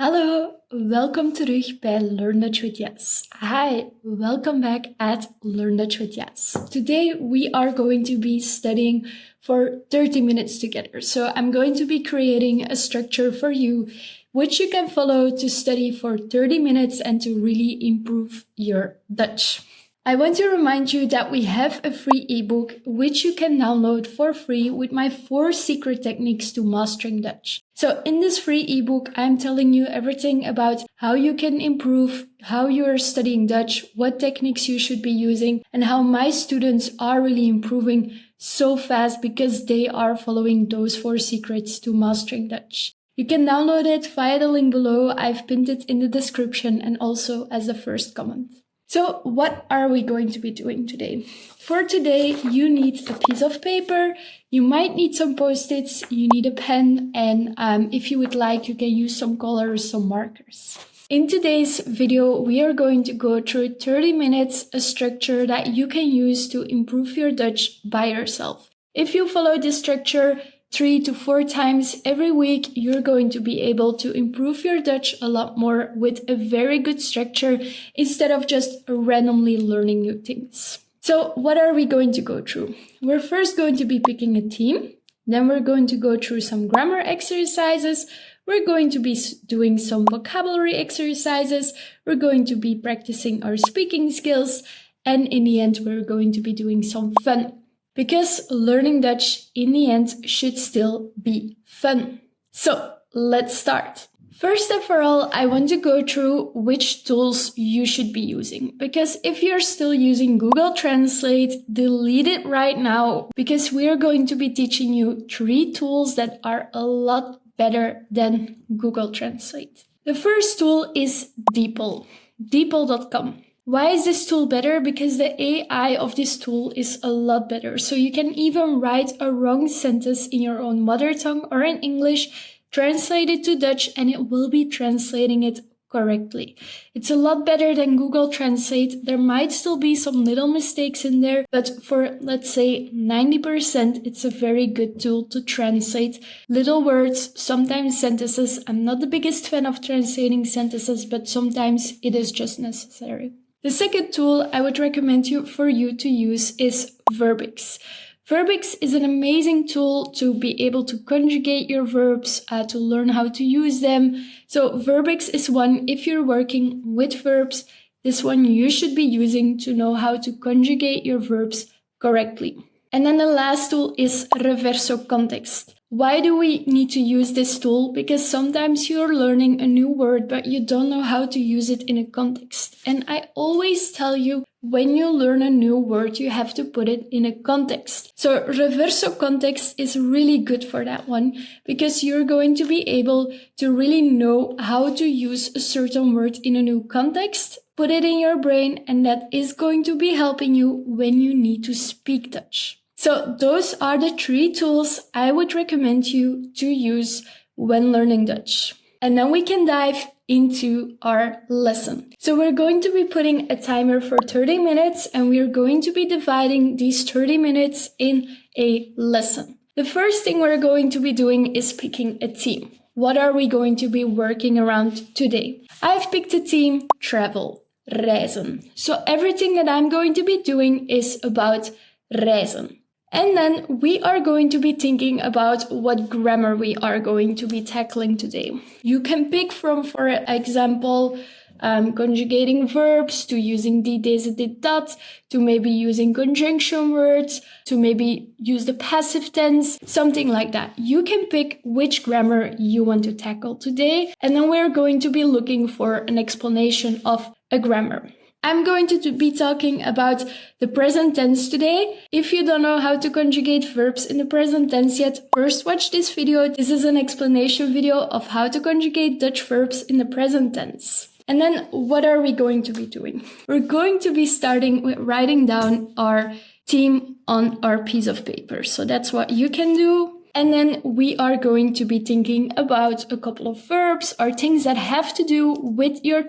Hallo, welkom terug bij Learn Dutch with Yes. Hi, welcome back at Learn Dutch with Yes. Today we are going to be studying for 30 minutes together. So I'm going to be creating a structure for you which you can follow to study for 30 minutes and to really improve your Dutch. I want to remind you that we have a free ebook which you can download for free with my 4 secret techniques to mastering Dutch. So in this free ebook, I'm telling you everything about how you can improve, how you are studying Dutch, what techniques you should be using, and how my students are really improving so fast because they are following those 4 secrets to mastering Dutch. You can download it via the link below. I've pinned it in the description and also as the first comment. So what are we going to be doing today? For today, you need a piece of paper, you might need some post-its, you need a pen, and if you would like, you can use some colors, some markers. In today's video, we are going to go through 30 minutes, a structure that you can use to improve your Dutch by yourself. If you follow this structure 3 to 4 times every week, you're going to be able to improve your Dutch a lot more with a very good structure instead of just randomly learning new things. So what are we going to go through? We're first going to be picking a theme. Then we're going to go through some grammar exercises. We're going to be doing some vocabulary exercises. We're going to be practicing our speaking skills. And in the end, we're going to be doing some fun. Because learning Dutch in the end should still be fun. So let's start. First and for all, I want to go through which tools you should be using. Because if you're still using Google Translate, delete it right now. Because we are going to be teaching you 3 tools that are a lot better than Google Translate. The first tool is DeepL, DeepL.com. Why is this tool better? Because the AI of this tool is a lot better. So you can even write a wrong sentence in your own mother tongue or in English, translate it to Dutch, and it will be translating it correctly. It's a lot better than Google Translate. There might still be some little mistakes in there, but for, let's say, 90%, it's a very good tool to translate little words, sometimes sentences. I'm not the biggest fan of translating sentences, but sometimes it is just necessary. The second tool I would recommend for you to use is Verbix. Verbix is an amazing tool to be able to conjugate your verbs, to learn how to use them. So Verbix is one, if you're working with verbs, this one you should be using to know how to conjugate your verbs correctly. And then the last tool is Reverso Context. Why do we need to use this tool? Because sometimes you're learning a new word, but you don't know how to use it in a context. And I always tell you, when you learn a new word, you have to put it in a context. So Reverso Context is really good for that one, because you're going to be able to really know how to use a certain word in a new context, put it in your brain, and that is going to be helping you when you need to speak Dutch. So those are the 3 tools I would recommend you to use when learning Dutch. And then we can dive into our lesson. So we're going to be putting a timer for 30 minutes and we're going to be dividing these 30 minutes in a lesson. The first thing we're going to be doing is picking a theme. What are we going to be working around today? I've picked a theme, travel, reizen. So everything that I'm going to be doing is about reizen. And then we are going to be thinking about what grammar we are going to be tackling today. You can pick from, for example, conjugating verbs, to using die, deze, dit, dat, to maybe using conjunction words, to maybe use the passive tense, something like that. You can pick which grammar you want to tackle today. And then we're going to be looking for an explanation of a grammar. I'm going to be talking about the present tense today. If you don't know how to conjugate verbs in the present tense yet, first watch this video. This is an explanation video of how to conjugate Dutch verbs in the present tense. And then what are we going to be doing? We're going to be starting with writing down our theme on our piece of paper. So that's what you can do. And then we are going to be thinking about a couple of verbs or things that have to do with your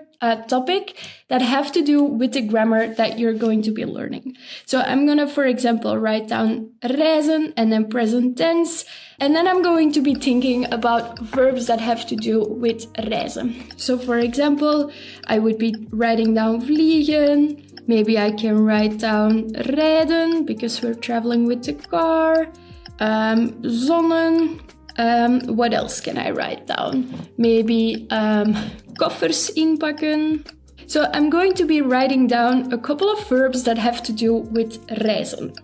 topic, that have to do with the grammar that you're going to be learning. So I'm going to, for example, write down reizen and then present tense. And then I'm going to be thinking about verbs that have to do with reizen. So for example, I would be writing down vliegen. Maybe I can write down rijden because we're traveling with the car. Zonnen. What else can I write down? Maybe koffers inpakken. So I'm going to be writing down a couple of verbs that have to do with reizen.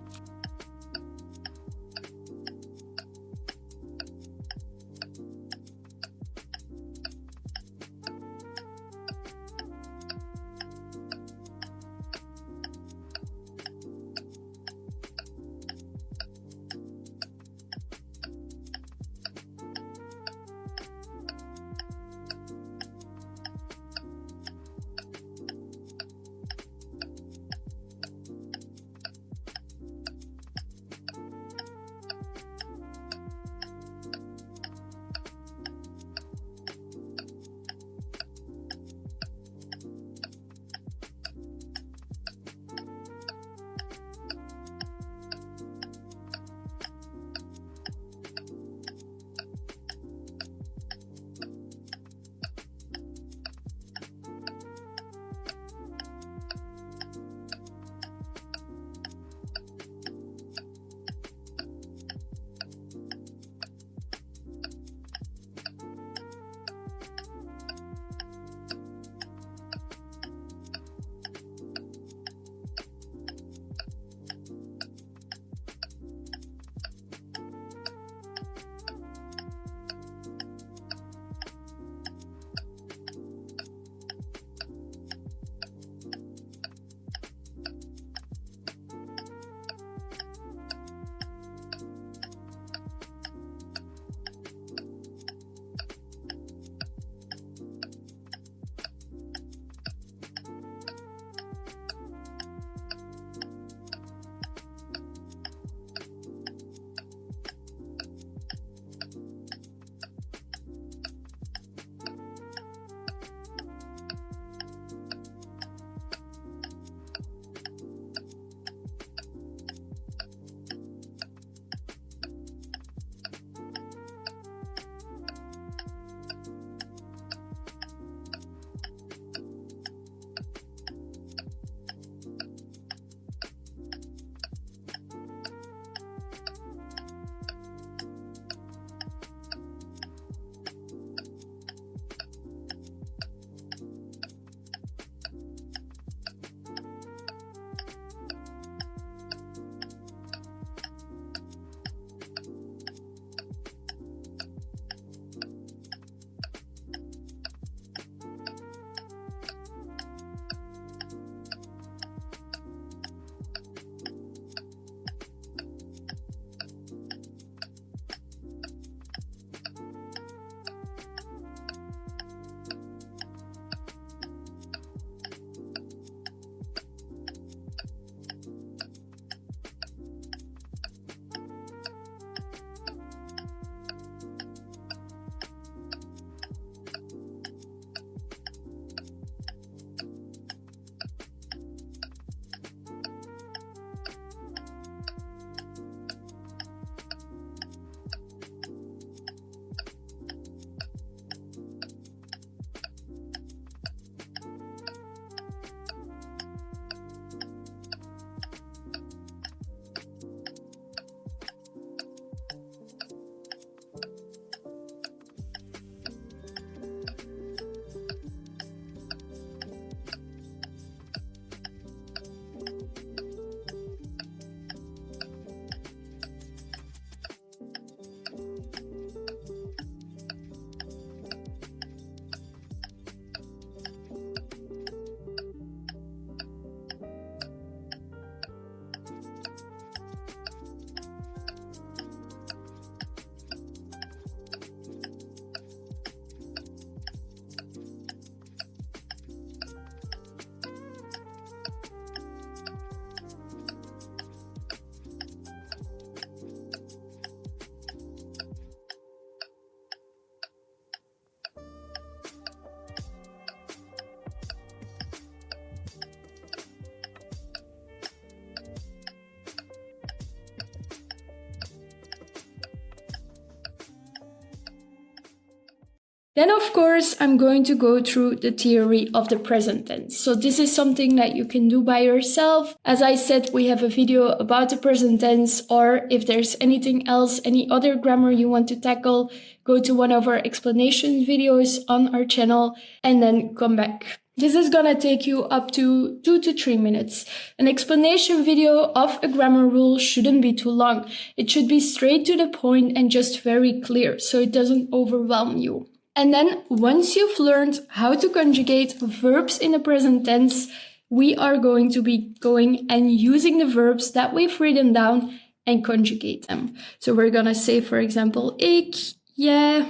Then, of course, I'm going to go through the theory of the present tense. So this is something that you can do by yourself. As I said, we have a video about the present tense, or if there's anything else, any other grammar you want to tackle, go to one of our explanation videos on our channel and then come back. This is gonna take you up to 2 to 3 minutes. An explanation video of a grammar rule shouldn't be too long. It should be straight to the point and just very clear, so it doesn't overwhelm you. And then once you've learned how to conjugate verbs in the present tense, we are going to be going and using the verbs that we've written down and conjugate them. So we're gonna say, for example, ik, jij,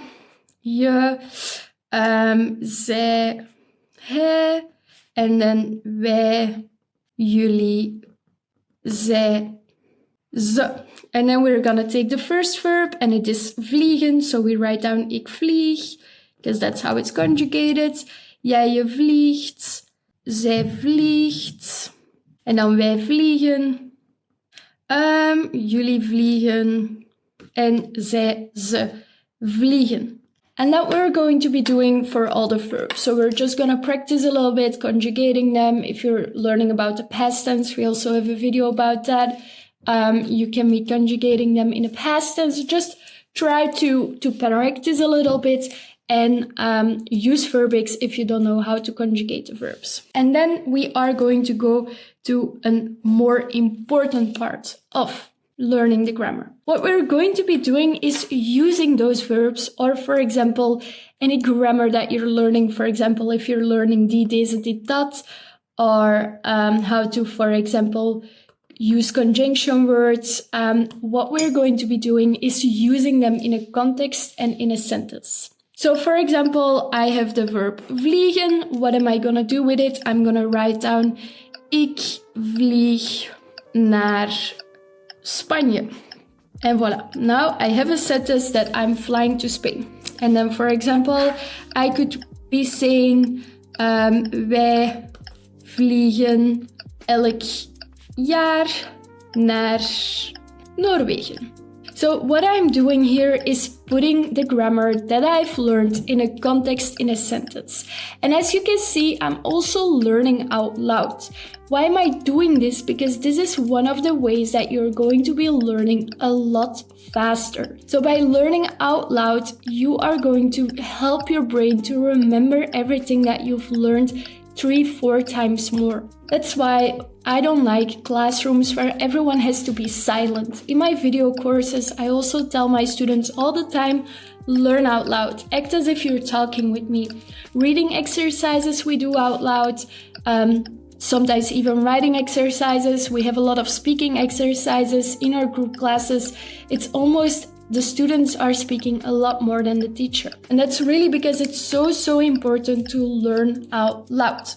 je, zij, hij, and then wij, jullie, zij, ze. And then we're gonna take the first verb, and it is vliegen, so we write down ik vlieg, because that's how it's conjugated. Jij je vliegt, zij vliegt, en dan wij vliegen, jullie vliegen, en zij, ze vliegen. And that we're going to be doing for all the verbs. So we're just going to practice a little bit conjugating them. If you're learning about the past tense, we also have a video about that. You can be conjugating them in the past tense. Just try to practice a little bit and use Verbix if you don't know how to conjugate the verbs. And then we are going to go to a more important part of learning the grammar. What we're going to be doing is using those verbs, or for example, any grammar that you're learning. For example, if you're learning die, deze, dit, dat, or how to, for example, use conjunction words. What we're going to be doing is using them in a context and in a sentence. So for example, I have the verb vliegen. What am I going to do with it? I'm going to write down ik vlieg naar Spanje. And voila. Now I have a sentence that I'm flying to Spain. And then for example, I could be saying wij vliegen elk jaar naar Noorwegen. So what I'm doing here is putting the grammar that I've learned in a context in a sentence. And as you can see, I'm also learning out loud. Why am I doing this? Because this is one of the ways that you're going to be learning a lot faster. So by learning out loud, you are going to help your brain to remember everything that you've learned 3-4 times more. That's why I don't like classrooms where everyone has to be silent. In my video courses, I also tell my students all the time, learn out loud. Act as if you're talking with me. Reading exercises we do out loud. Sometimes even writing exercises. We have a lot of speaking exercises in our group classes. It's almost the students are speaking a lot more than the teacher. And that's really because it's so important to learn out loud.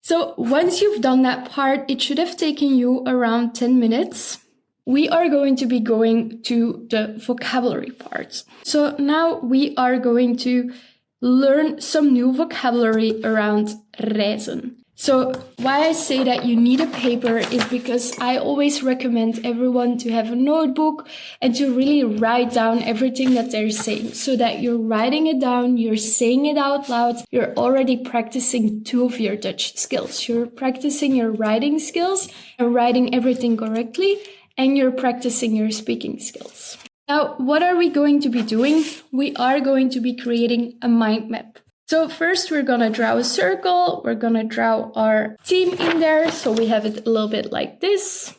So once you've done that part, it should have taken you around 10 minutes. We are going to be going to the vocabulary part. So now we are going to learn some new vocabulary around reizen. So why I say that you need a paper is because I always recommend everyone to have a notebook and to really write down everything that they're saying so that you're writing it down, you're saying it out loud, you're already practicing 2 of your Dutch skills. You're practicing your writing skills and writing everything correctly, and you're practicing your speaking skills. Now, what are we going to be doing? We are going to be creating a mind map. So first we're going to draw a circle. We're going to draw our team in there. So we have it a little bit like this.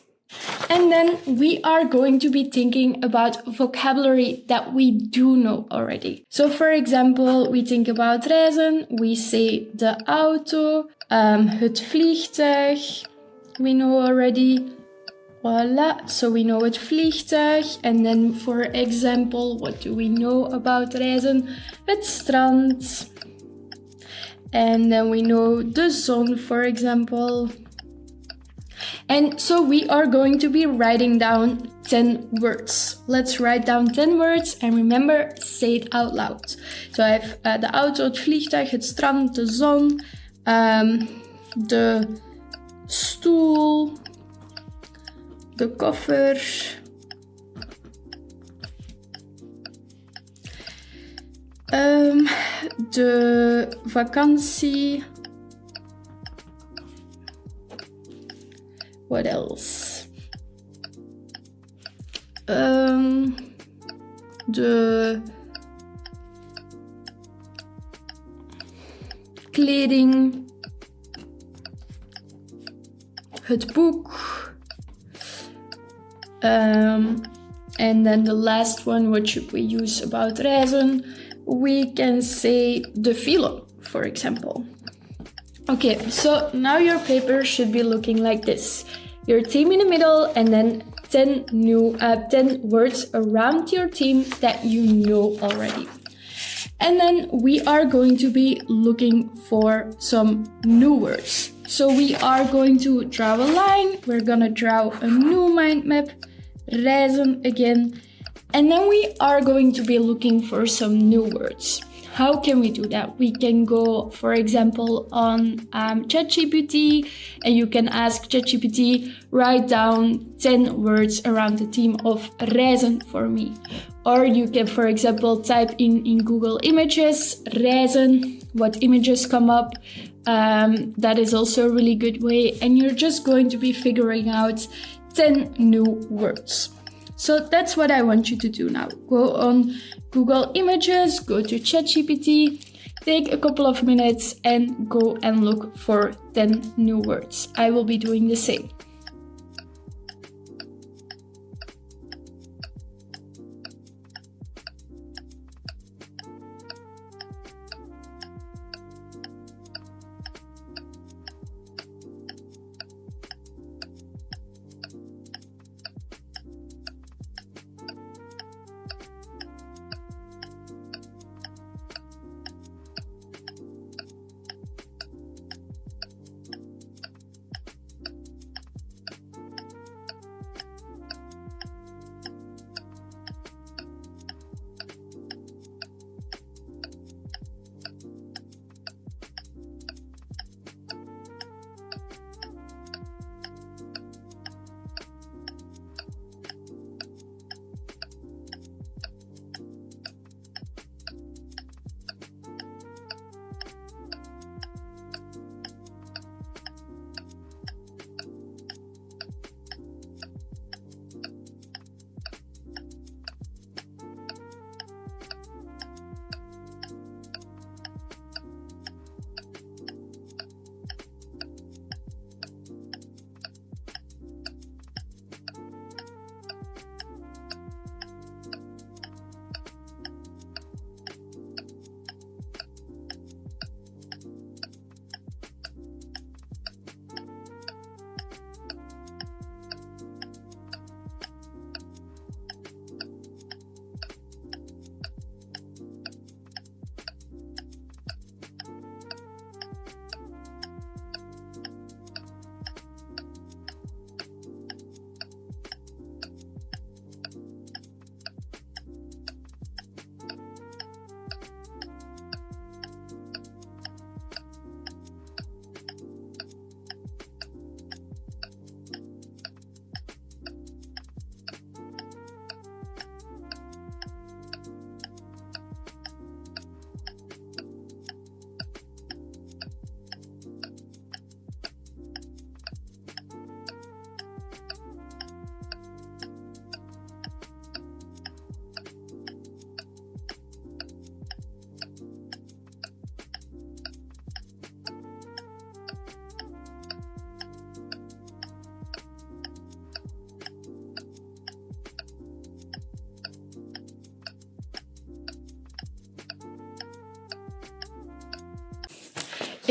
And then we are going to be thinking about vocabulary that we do know already. So for example, we think about reizen. We say de auto, het vliegtuig. We know already. Voila, so we know het vliegtuig. And then for example, what do we know about reizen? Het strand. And then we know de zon, for example. And so we are going to be writing down 10 words. Let's write down 10 words and remember, say it out loud. So I have de auto, het vliegtuig, het strand, de zon, de stoel, de koffer, de vakantie. What else? De kleding, het boek. And then the last one, what should we use about reizen? We can say de file, for example. Okay, so now your paper should be looking like this. Your team in the middle and then 10 words around your team that you know already. And then we are going to be looking for some new words. So we are going to draw a line. We're gonna draw a new mind map, reizen again. And then we are going to be looking for some new words. How can we do that? We can go, for example, on ChatGPT, and you can ask ChatGPT, write down 10 words around the theme of reizen for me. Or you can, for example, type in Google Images, reizen, what images come up. That is also a really good way. And you're just going to be figuring out 10 new words. So that's what I want you to do now. Go on Google Images, go to ChatGPT, take a couple of minutes and go and look for 10 new words. I will be doing the same.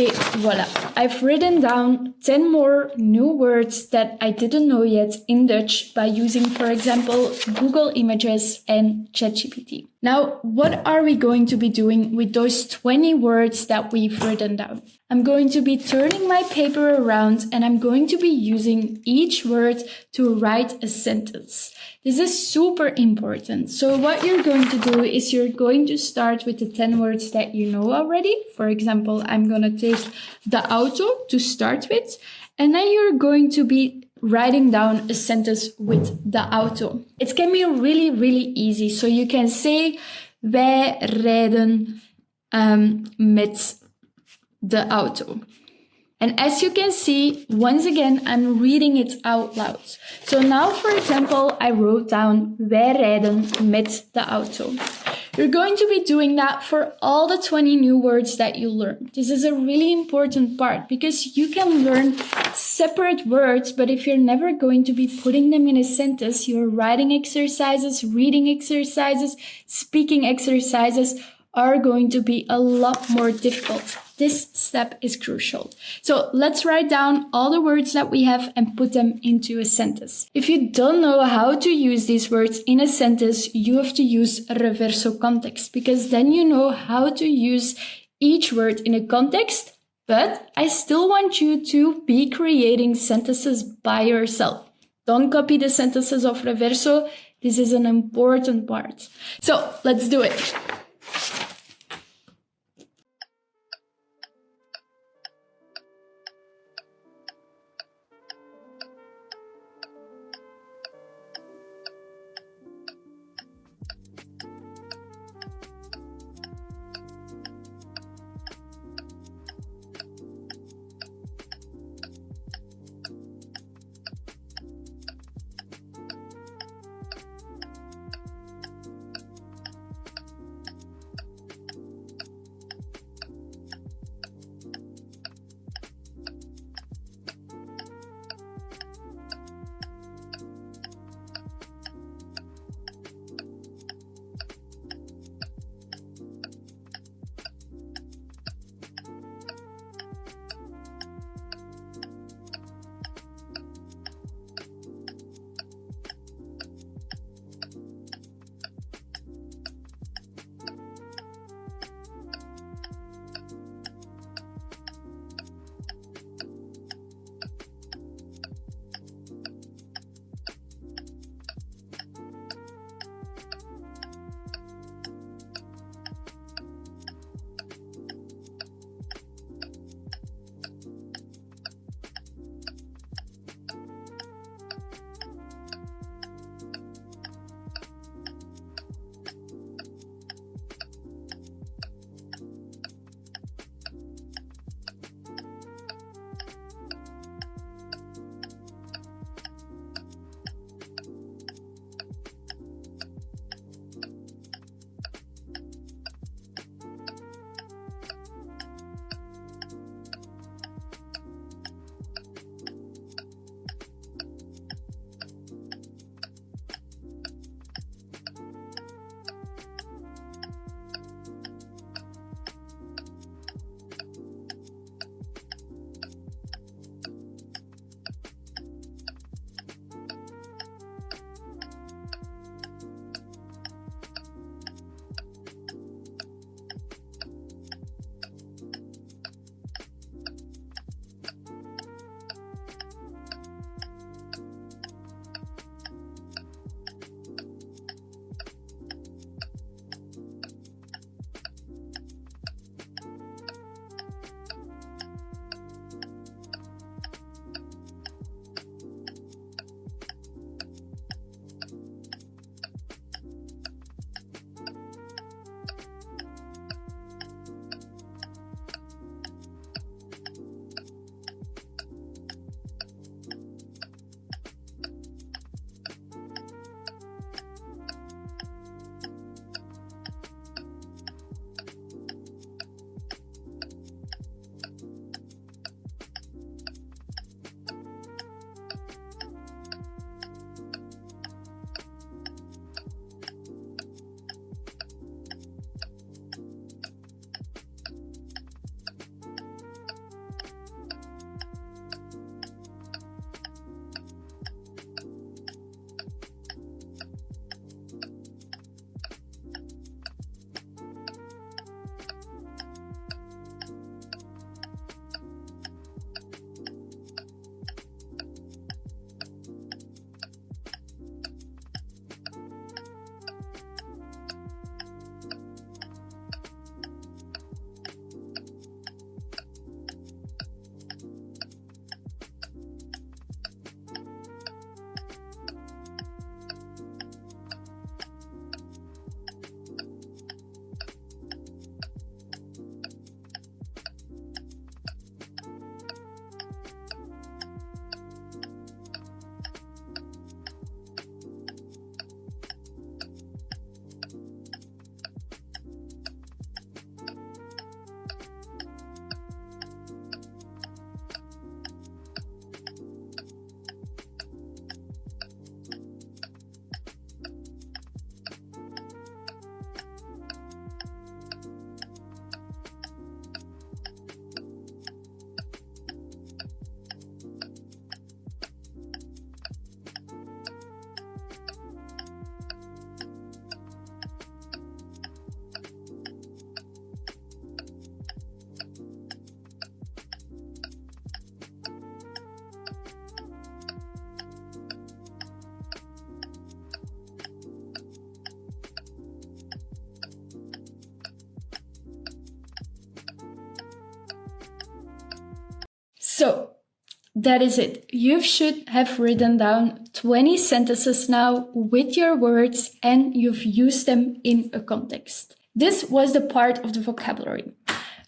Okay, voila. I've written down 10 more new words that I didn't know yet in Dutch by using, for example, Google Images and ChatGPT. Now, what are we going to be doing with those 20 words that we've written down? I'm going to be turning my paper around and I'm going to be using each word to write a sentence. This is super important. So what you're going to do is you're going to start with the 10 words that you know already. For example, I'm going to take the auto to start with, and then you're going to be writing down a sentence with the auto. It can be really, really easy. So you can say, wij rijden met de auto. And as you can see, once again, I'm reading it out loud. So now, for example, I wrote down, wij rijden met de auto. You're going to be doing that for all the 20 new words that you learn. This is a really important part because you can learn separate words, but if you're never going to be putting them in a sentence, your writing exercises, reading exercises, speaking exercises are going to be a lot more difficult. This step is crucial. So let's write down all the words that we have and put them into a sentence. If you don't know how to use these words in a sentence, you have to use reverso context because then you know how to use each word in a context, but I still want you to be creating sentences by yourself. Don't copy the sentences of reverso. This is an important part. So let's do it. So that is it. You should have written down 20 sentences now with your words and you've used them in a context. This was the part of the vocabulary.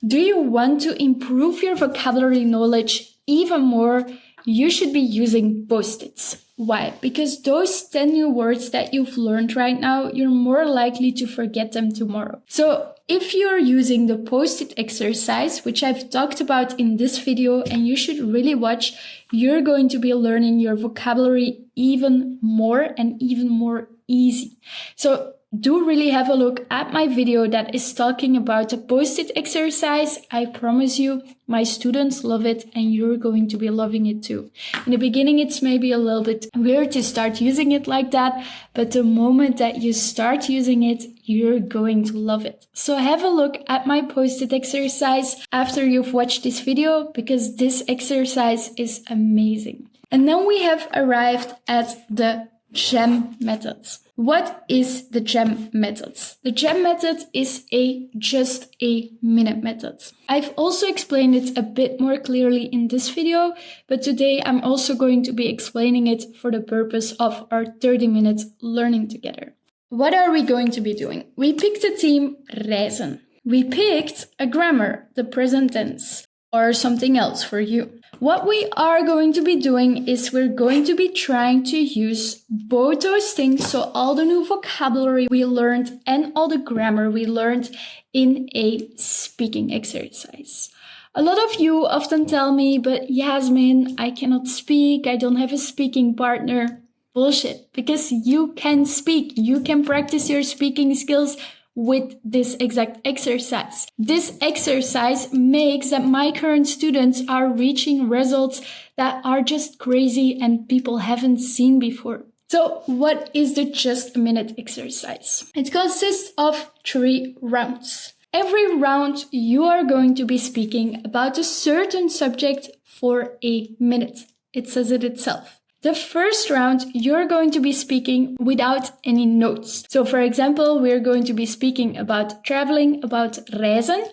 Do you want to improve your vocabulary knowledge even more? You should be using post-its. Why? Because those 10 new words that you've learned right now, you're more likely to forget them tomorrow. So if you're using the post-it exercise, which I've talked about in this video and you should really watch, you're going to be learning your vocabulary even more and even more easy. So do really have a look at my video that is talking about the post-it exercise. I promise you, my students love it and you're going to be loving it too. In the beginning, it's maybe a little bit weird to start using it like that, but the moment that you start using it, you're going to love it. So have a look at my post-it exercise after you've watched this video because this exercise is amazing. And then we have arrived at the GEM methods. What is the GEM method? The GEM method is a just a minute method. I've also explained it a bit more clearly in this video, but today I'm also going to be explaining it for the purpose of our 30-minute learning together. What are we going to be doing? We picked the theme reizen. We picked a grammar, the present tense, or something else for you. What we are going to be doing is we're going to be trying to use both those things, so all the new vocabulary we learned and all the grammar we learned in a speaking exercise. A lot of you often tell me, but Yasmin, I cannot speak, I don't have a speaking partner. Bullshit, because you can speak, you can practice your speaking skills with this exact exercise. This exercise makes that my current students are reaching results that are just crazy and people haven't seen before. So what is the just a minute exercise? It consists of 3 rounds. Every round you are going to be speaking about a certain subject for a minute. It says it itself. The first round, you're going to be speaking without any notes. So for example, we're going to be speaking about traveling, about reizen,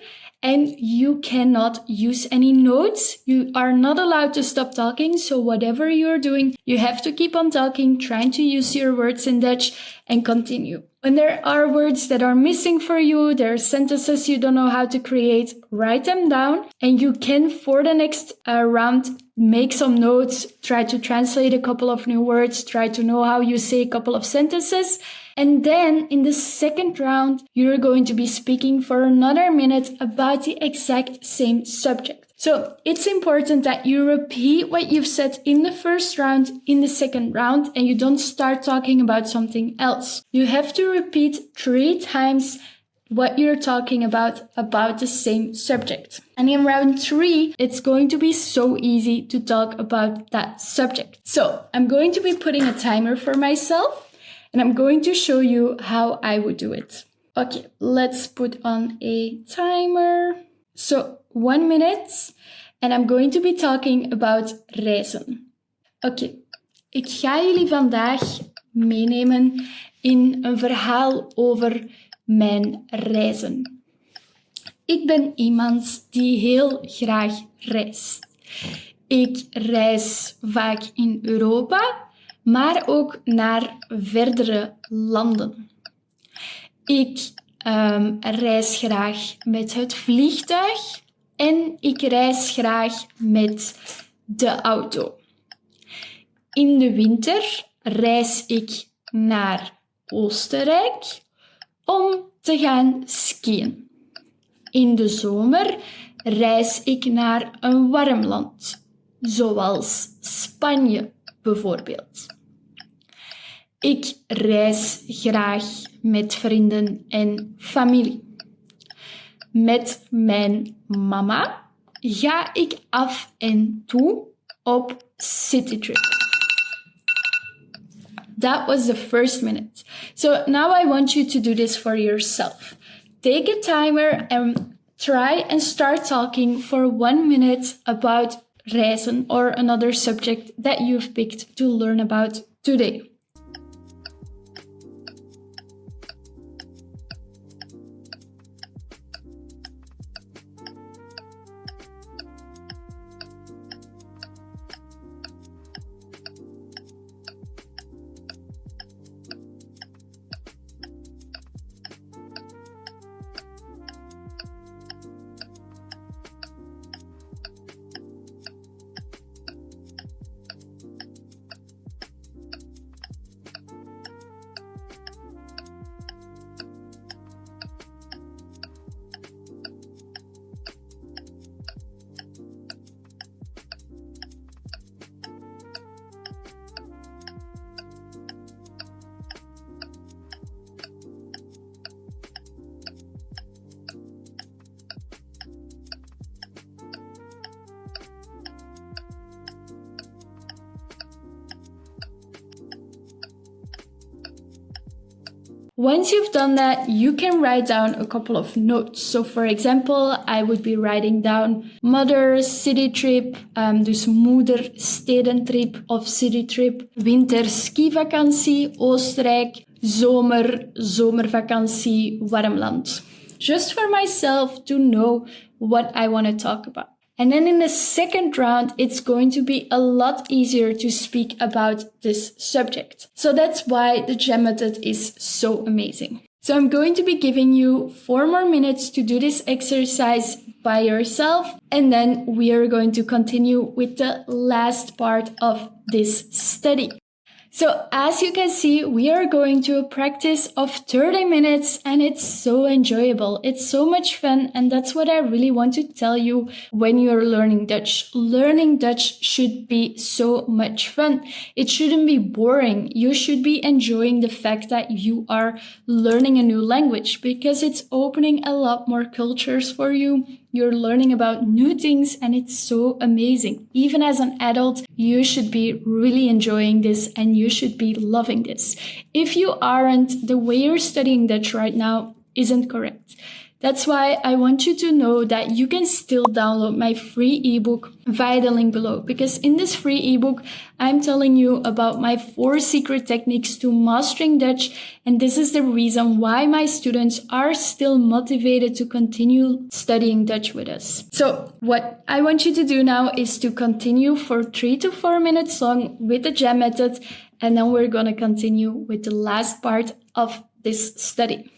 and you cannot use any notes. You are not allowed to stop talking. So whatever you're doing, you have to keep on talking, trying to use your words in Dutch and continue. When there are words that are missing for you, there are sentences you don't know how to create, write them down and you can, for the next round, make some notes, try to translate a couple of new words, try to know how you say a couple of sentences. And then in the second round, you're going to be speaking for another minute about the exact same subject. So it's important that you repeat what you've said in the first round, in the second round, and you don't start talking about something else. You have to repeat 3 times what you're talking about the same subject. And in round 3, it's going to be so easy to talk about that subject. So I'm going to be putting a timer for myself and I'm going to show you how I would do it. Okay, let's put on a timer. So 1 minute and I'm going to be talking about reizen. Oké, ik ga jullie vandaag meenemen in een verhaal over mijn reizen. Ik ben iemand die heel graag reist. Ik reis vaak in Europa, maar ook naar verdere landen. Ik reis graag met het vliegtuig en ik reis graag met de auto. In de winter reis ik naar Oostenrijk om te gaan skiën. In de zomer reis ik naar een warm land, zoals Spanje bijvoorbeeld. Ik reis graag met vrienden en familie. Met mijn mama ga ik af en toe op citytrip. That was the first minute. So now I want you to do this for yourself. Take a timer and try and start talking for 1 minute about reizen or another subject that you've picked to learn about today. Once you've done that, you can write down a couple of notes. So for example, I would be writing down mother city trip, dus moeder stedentrip of city trip, winter skivakantie Oostenrijk, zomervakantie Warmland. Just for myself to know what I want to talk about. And then in the second round, it's going to be a lot easier to speak about this subject. So that's why the GEM method is so amazing. So I'm going to be giving you 4 more minutes to do this exercise by yourself. And then we are going to continue with the last part of this study. So as you can see, we are going to a practice of 30 minutes and it's so enjoyable. It's so much fun. And that's what I really want to tell you when you're learning Dutch. Learning Dutch should be so much fun. It shouldn't be boring. You should be enjoying the fact that you are learning a new language because it's opening a lot more cultures for you. You're learning about new things and it's so amazing. Even as an adult, you should be really enjoying this and you should be loving this. If you aren't, the way you're studying Dutch right now isn't correct. That's why I want you to know that you can still download my free ebook via the link below. Because in this free ebook, I'm telling you about my 4 secret techniques to mastering Dutch. And this is the reason why my students are still motivated to continue studying Dutch with us. So what I want you to do now is to continue for 3 to 4 minutes long with the GEM method. And then we're going to continue with the last part of this study.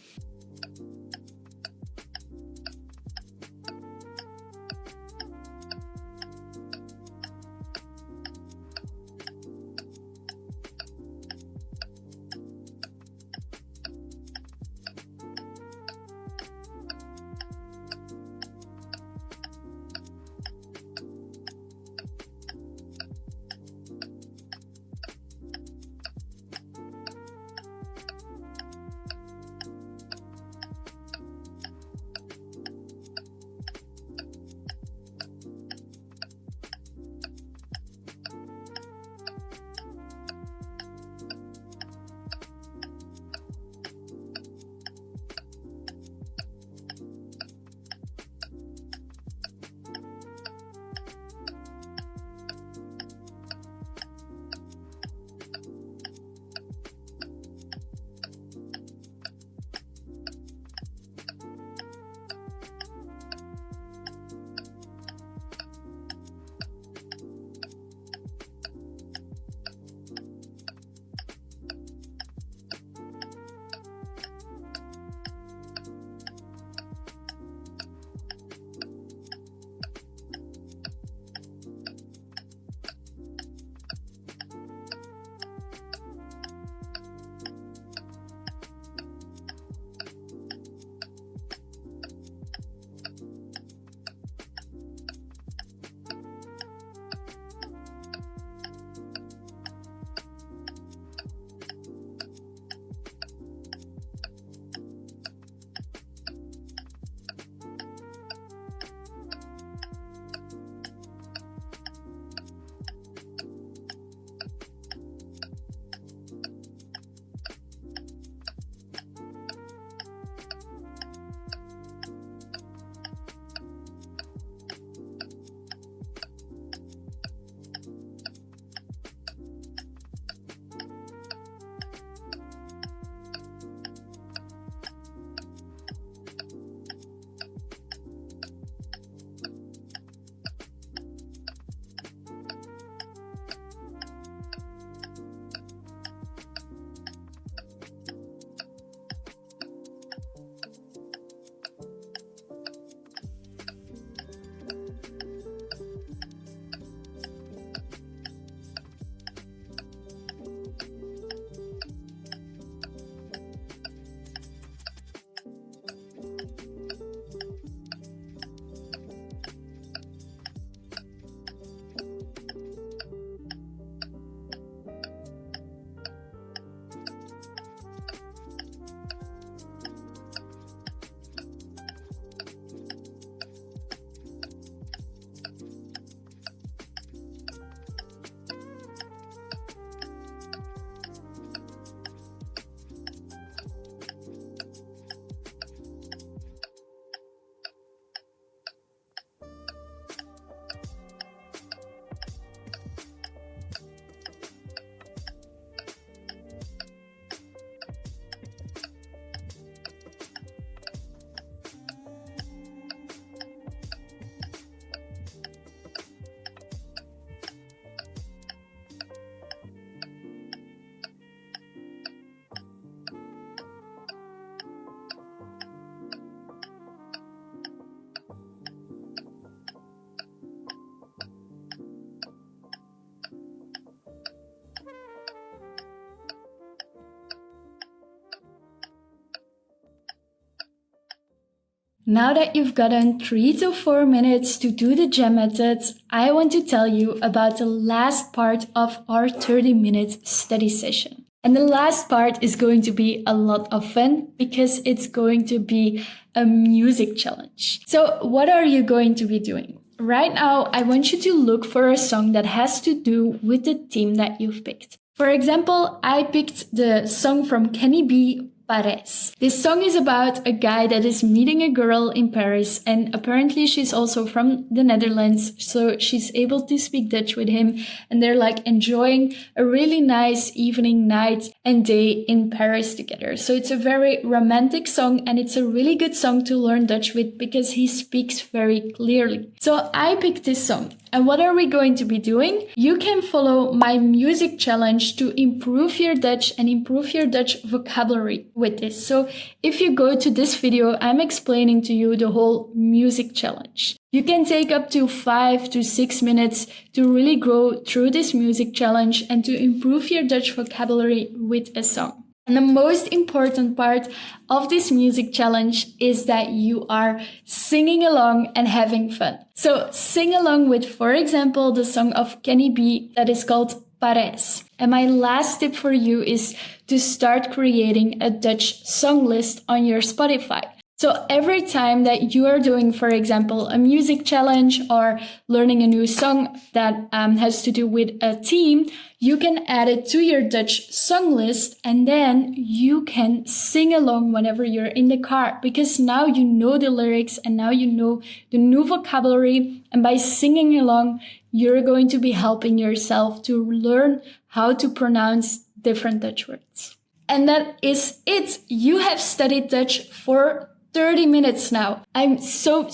Now that you've gotten 3 to 4 minutes to do the GEM method, I want to tell you about the last part of our 30-minute study session. And the last part is going to be a lot of fun because it's going to be a music challenge. So what are you going to be doing? Right now, I want you to look for a song that has to do with the theme that you've picked. For example, I picked the song from Kenny B, Paris. This song is about a guy that is meeting a girl in Paris, and apparently she's also from the Netherlands, so she's able to speak Dutch with him, and they're like enjoying a really nice evening, night and day in Paris together. So it's a very romantic song, and it's a really good song to learn Dutch with because he speaks very clearly. So I picked this song. And what are we going to be doing? You can follow my music challenge to improve your Dutch and improve your Dutch vocabulary with this. So if you go to this video, I'm explaining to you the whole music challenge. You can take up to 5 to 6 minutes to really go through this music challenge and to improve your Dutch vocabulary with a song. And the most important part of this music challenge is that you are singing along and having fun. So sing along with, for example, the song of Kenny B that is called Paris. And my last tip for you is to start creating a Dutch song list on your Spotify. So every time that you are doing, for example, a music challenge or learning a new song that has to do with a theme, you can add it to your Dutch song list and then you can sing along whenever you're in the car because now you know the lyrics and now you know the new vocabulary. And by singing along, you're going to be helping yourself to learn how to pronounce different Dutch words. And that is it. You have studied Dutch for 30 minutes now. I'm so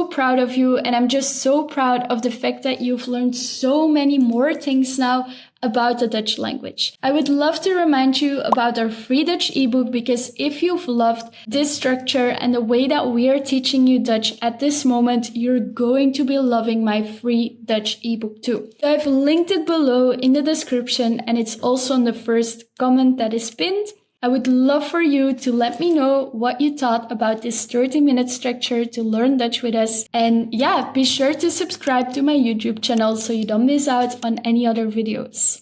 proud of you, and I'm just so proud of the fact that you've learned so many more things now about the Dutch language. I would love to remind you about our free Dutch ebook because if you've loved this structure and the way that we are teaching you Dutch at this moment, you're going to be loving my free Dutch ebook too. So I've linked it below in the description and it's also on the first comment that is pinned. I would love for you to let me know what you thought about this 30-minute structure to learn Dutch with us. And yeah, be sure to subscribe to my YouTube channel so you don't miss out on any other videos.